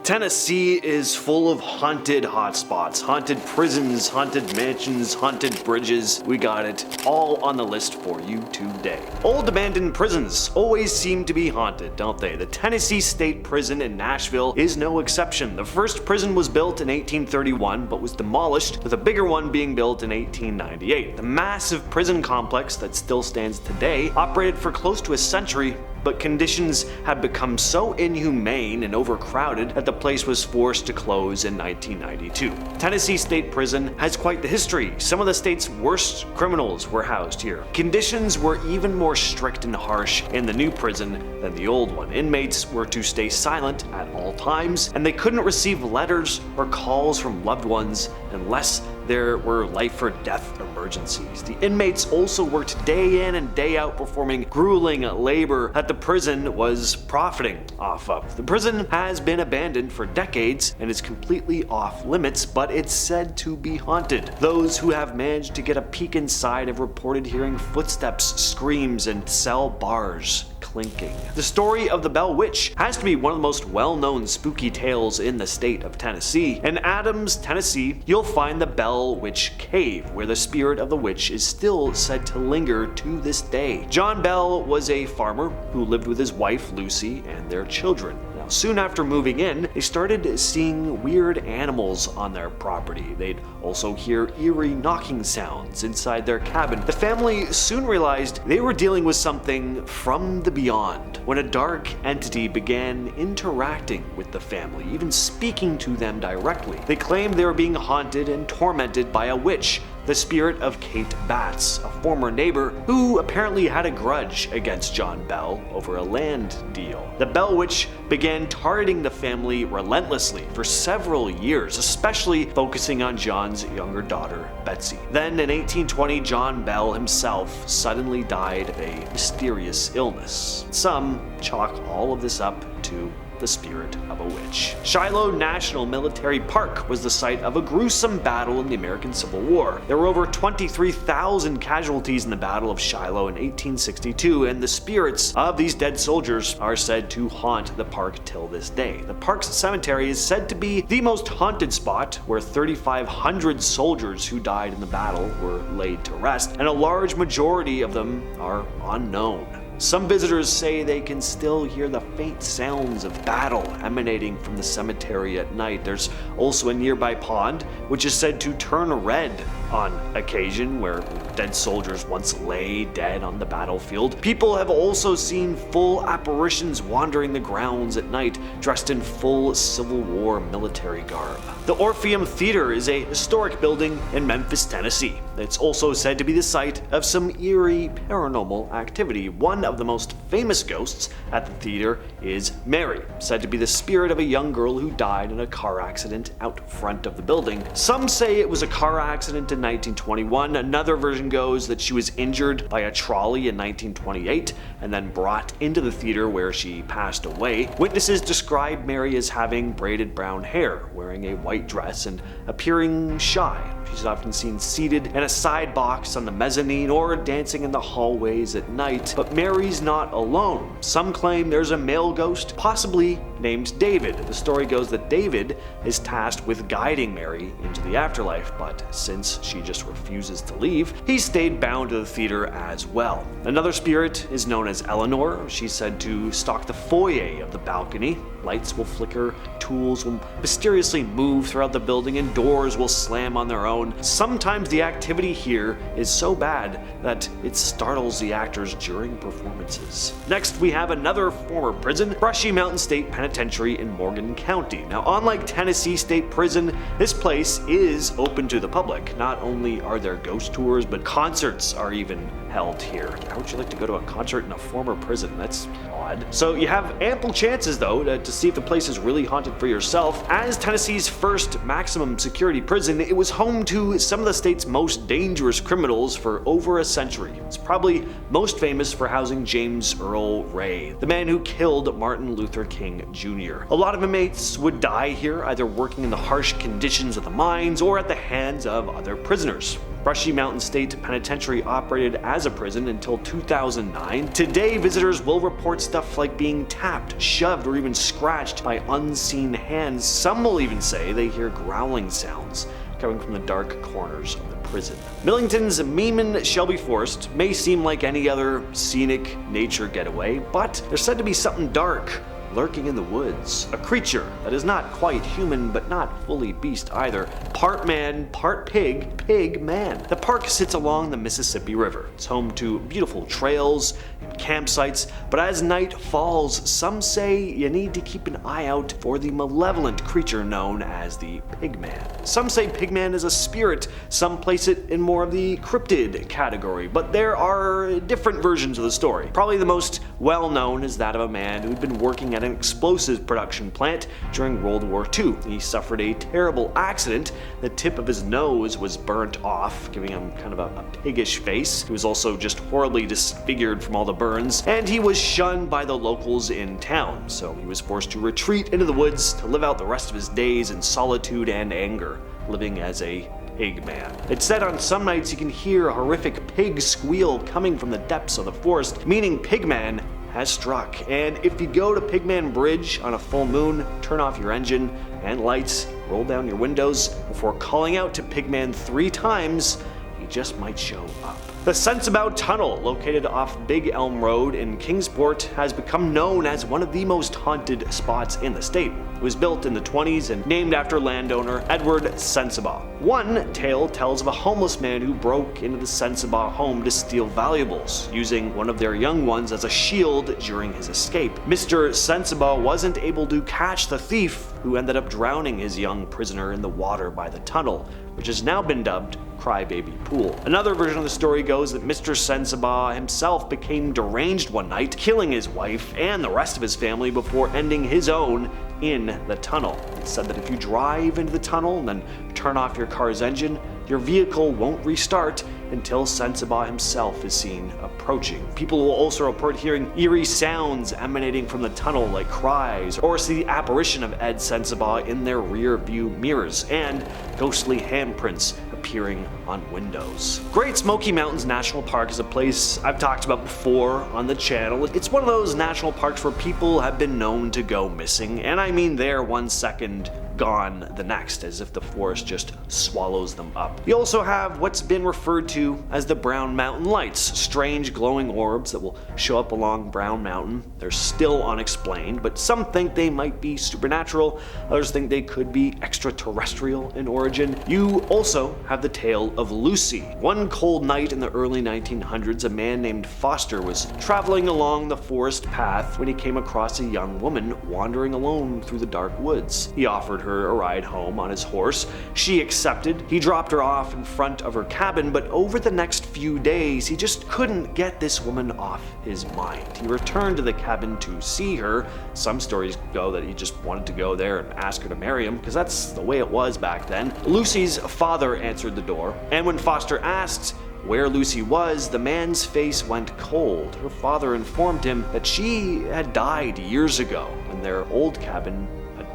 Tennessee is full of haunted hotspots, haunted prisons, haunted mansions, haunted bridges. We got it all on the list for you today. Old abandoned prisons always seem to be haunted, don't they? The Tennessee State Prison in Nashville is no exception. The first prison was built in 1831 but was demolished, with a bigger one being built in 1898. The massive prison complex that still stands today operated for close to a century, but conditions had become so inhumane and overcrowded that the place was forced to close in 1992. Tennessee State Prison has quite the history. Some of the state's worst criminals were housed here. Conditions were even more strict and harsh in the new prison than the old one. Inmates were to stay silent at all times, and they couldn't receive letters or calls from loved ones unless there were life or death emergencies. The inmates also worked day in and day out performing grueling labor that the prison was profiting off of. The prison has been abandoned for decades and is completely off limits, but it's said to be haunted. Those who have managed to get a peek inside have reported hearing footsteps, screams, and cell bars clinking. The story of the Bell Witch has to be one of the most well-known spooky tales in the state of Tennessee. In Adams, Tennessee, you'll find the Bell Witch Cave, where the spirit of the witch is still said to linger to this day. John Bell was a farmer who lived with his wife Lucy and their children. Now, soon after moving in, they started seeing weird animals on their property. They'd also hear eerie knocking sounds inside their cabin. The family soon realized they were dealing with something from the beyond when a dark entity began interacting with the family, even speaking to them directly. They claimed they were being haunted and tormented by a witch, the spirit of Kate Batts, a former neighbor who apparently had a grudge against John Bell over a land deal. The Bell Witch began targeting the family relentlessly for several years, especially focusing on John's younger daughter, Betsy. Then in 1820, John Bell himself suddenly died of a mysterious illness. Some chalk all of this up to the spirit of a witch. Shiloh National Military Park was the site of a gruesome battle in the American Civil War. There were over 23,000 casualties in the Battle of Shiloh in 1862, and the spirits of these dead soldiers are said to haunt the park till this day. The park's cemetery is said to be the most haunted spot, where 3,500 soldiers who died in the battle were laid to rest, and a large majority of them are unknown. Some visitors say they can still hear the faint sounds of battle emanating from the cemetery at night. There's also a nearby pond, which is said to turn red on occasion, where dead soldiers once lay dead on the battlefield. People have also seen full apparitions wandering the grounds at night, dressed in full Civil War military garb. The Orpheum Theatre is a historic building in Memphis, Tennessee. It's also said to be the site of some eerie paranormal activity. One of the most famous ghosts at the theater is Mary, said to be the spirit of a young girl who died in a car accident out front of the building. Some say it was a car accident in 1921. Another version goes that she was injured by a trolley in 1928 and then brought into the theater, where she passed away. Witnesses describe Mary as having braided brown hair, wearing a white dress, and appearing shy. She's often seen seated in a side box on the mezzanine or dancing in the hallways at night. But Mary's not alone. Some claim there's a male ghost, possibly named David. The story goes that David is tasked with guiding Mary into the afterlife, but since she just refuses to leave, he stayed bound to the theater as well. Another spirit is known as Eleanor. She's said to stalk the foyer of the balcony. Lights will flicker, tools will mysteriously move throughout the building, and doors will slam on their own. Sometimes the activity here is so bad that it startles the actors during performances. Next, we have another former prison, Brushy Mountain State Penitentiary in Morgan County. Now, unlike Tennessee State Prison, this place is open to the public. Not only are there ghost tours, but concerts are even held here. How would you like to go to a concert in a former prison? That's odd. So you have ample chances, though, to see if the place is really haunted for yourself. As Tennessee's first maximum security prison, it was home to some of the state's most dangerous criminals for over a century. It's probably most famous for housing James Earl Ray, the man who killed Martin Luther King Jr. A lot of inmates would die here, either working in the harsh conditions of the mines or at the hands of other prisoners. Brushy Mountain State Penitentiary operated as a prison until 2009. Today, visitors will report stuff like being tapped, shoved, or even scratched by unseen hands. Some will even say they hear growling sounds coming from the dark corners of the prison. Millington's Meeman-Shelby Forest may seem like any other scenic nature getaway, but there's said to be something dark lurking in the woods. A creature that is not quite human, but not fully beast either. Part man, part pig, pig man. The park sits along the Mississippi River. It's home to beautiful trails and campsites, but as night falls, some say you need to keep an eye out for the malevolent creature known as the pigman. Some say pigman is a spirit, some place it in more of the cryptid category, but there are different versions of the story. Probably the most well-known is that of a man who'd been working at an explosives production plant during World War II. He suffered a terrible accident. The tip of his nose was burnt off, giving him kind of a piggish face. He was also just horribly disfigured from all the burns, and he was shunned by the locals in town, so he was forced to retreat into the woods to live out the rest of his days in solitude and anger, living as a pig man. It's said on some nights you can hear a horrific pig squeal coming from the depths of the forest, meaning pigman has struck. And if you go to Pigman Bridge on a full moon, turn off your engine and lights, roll down your windows before calling out to Pigman 3 times, he just might show up. The Sensabaugh Tunnel, located off Big Elm Road in Kingsport, has become known as one of the most haunted spots in the state. It was built in the 20s and named after landowner Edward Sensabaugh. One tale tells of a homeless man who broke into the Sensabaugh home to steal valuables, using one of their young ones as a shield during his escape. Mr. Sensabaugh wasn't able to catch the thief, who ended up drowning his young prisoner in the water by the tunnel, which has now been dubbed Crybaby Pool. Another version of the story goes that Mr. Sensabaugh himself became deranged one night, killing his wife and the rest of his family before ending his own in the tunnel. It's said that if you drive into the tunnel and then turn off your car's engine, your vehicle won't restart until Sensabaugh himself is seen approaching. People will also report hearing eerie sounds emanating from the tunnel, like cries, or see the apparition of Ed Sensabaugh in their rear view mirrors, and ghostly handprints appearing on windows. Great Smoky Mountains National Park is a place I've talked about before on the channel. It's one of those national parks where people have been known to go missing, and I mean there 1 second, gone the next, as if the forest just swallows them up. You also have what's been referred to as the Brown Mountain Lights, strange glowing orbs that will show up along Brown Mountain. They're still unexplained, but some think they might be supernatural, others think they could be extraterrestrial in origin. You also have the tale of Lucy. One cold night in the early 1900s, a man named Foster was traveling along the forest path when he came across a young woman wandering alone through the dark woods. He offered her a ride home on his horse. She accepted. He dropped her off in front of her cabin, but over the next few days, he just couldn't get this woman off his mind. He returned to the cabin to see her. Some stories go that he just wanted to go there and ask her to marry him, because that's the way it was back then. Lucy's father answered the door, and when Foster asked where Lucy was, the man's face went cold. Her father informed him that she had died years ago when their old cabin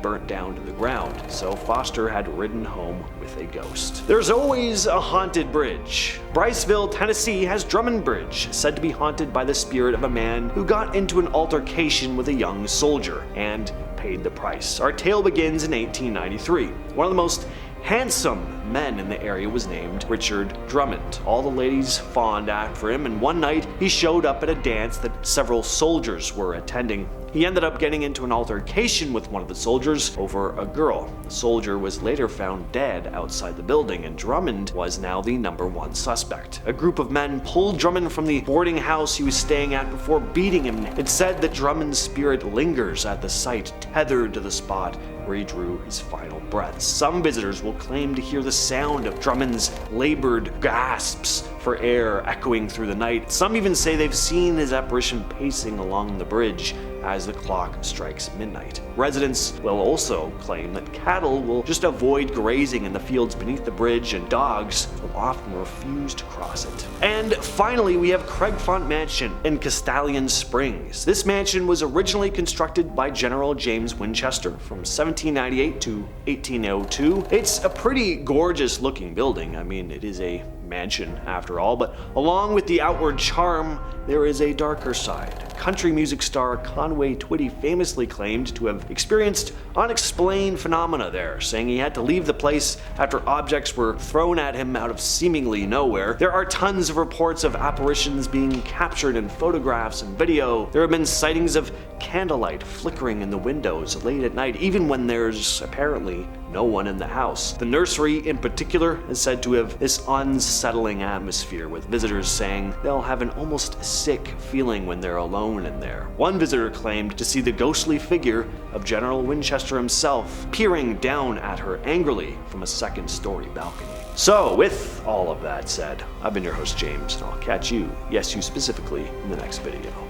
burnt down to the ground, so Foster had ridden home with a ghost. There's always a haunted bridge. Bryceville, Tennessee has Drummond Bridge, said to be haunted by the spirit of a man who got into an altercation with a young soldier and paid the price. Our tale begins in 1893. One of the most handsome men in the area was named Richard Drummond. All the ladies fawned after him, and one night he showed up at a dance that several soldiers were attending. He ended up getting into an altercation with one of the soldiers over a girl. The soldier was later found dead outside the building, and Drummond was now the #1 suspect. A group of men pulled Drummond from the boarding house he was staying at before beating him. It's said that Drummond's spirit lingers at the site, tethered to the spot where he drew his final breaths. Some visitors will claim to hear the sound of Drummond's labored gasps for air echoing through the night. Some even say they've seen his apparition pacing along the bridge as the clock strikes midnight. Residents will also claim that cattle will just avoid grazing in the fields beneath the bridge, and dogs will often refuse to cross it. And finally, we have Cragfont Mansion in Castellan Springs. This mansion was originally constructed by General James Winchester from 1798 to 1802. It's a pretty gorgeous looking building. I mean, it is a mansion after all, but along with the outward charm, there is a darker side. Country music star Conway Twitty famously claimed to have experienced unexplained phenomena there, saying he had to leave the place after objects were thrown at him out of seemingly nowhere. There are tons of reports of apparitions being captured in photographs and video. There have been sightings of candlelight flickering in the windows late at night, even when there's apparently no one in the house. The nursery in particular is said to have this unsettling atmosphere, with visitors saying they'll have an almost sick feeling when they're alone in there. One visitor claimed to see the ghostly figure of General Winchester himself peering down at her angrily from a second-story balcony. So, with all of that said, I've been your host James, and I'll catch you, yes you specifically, in the next video.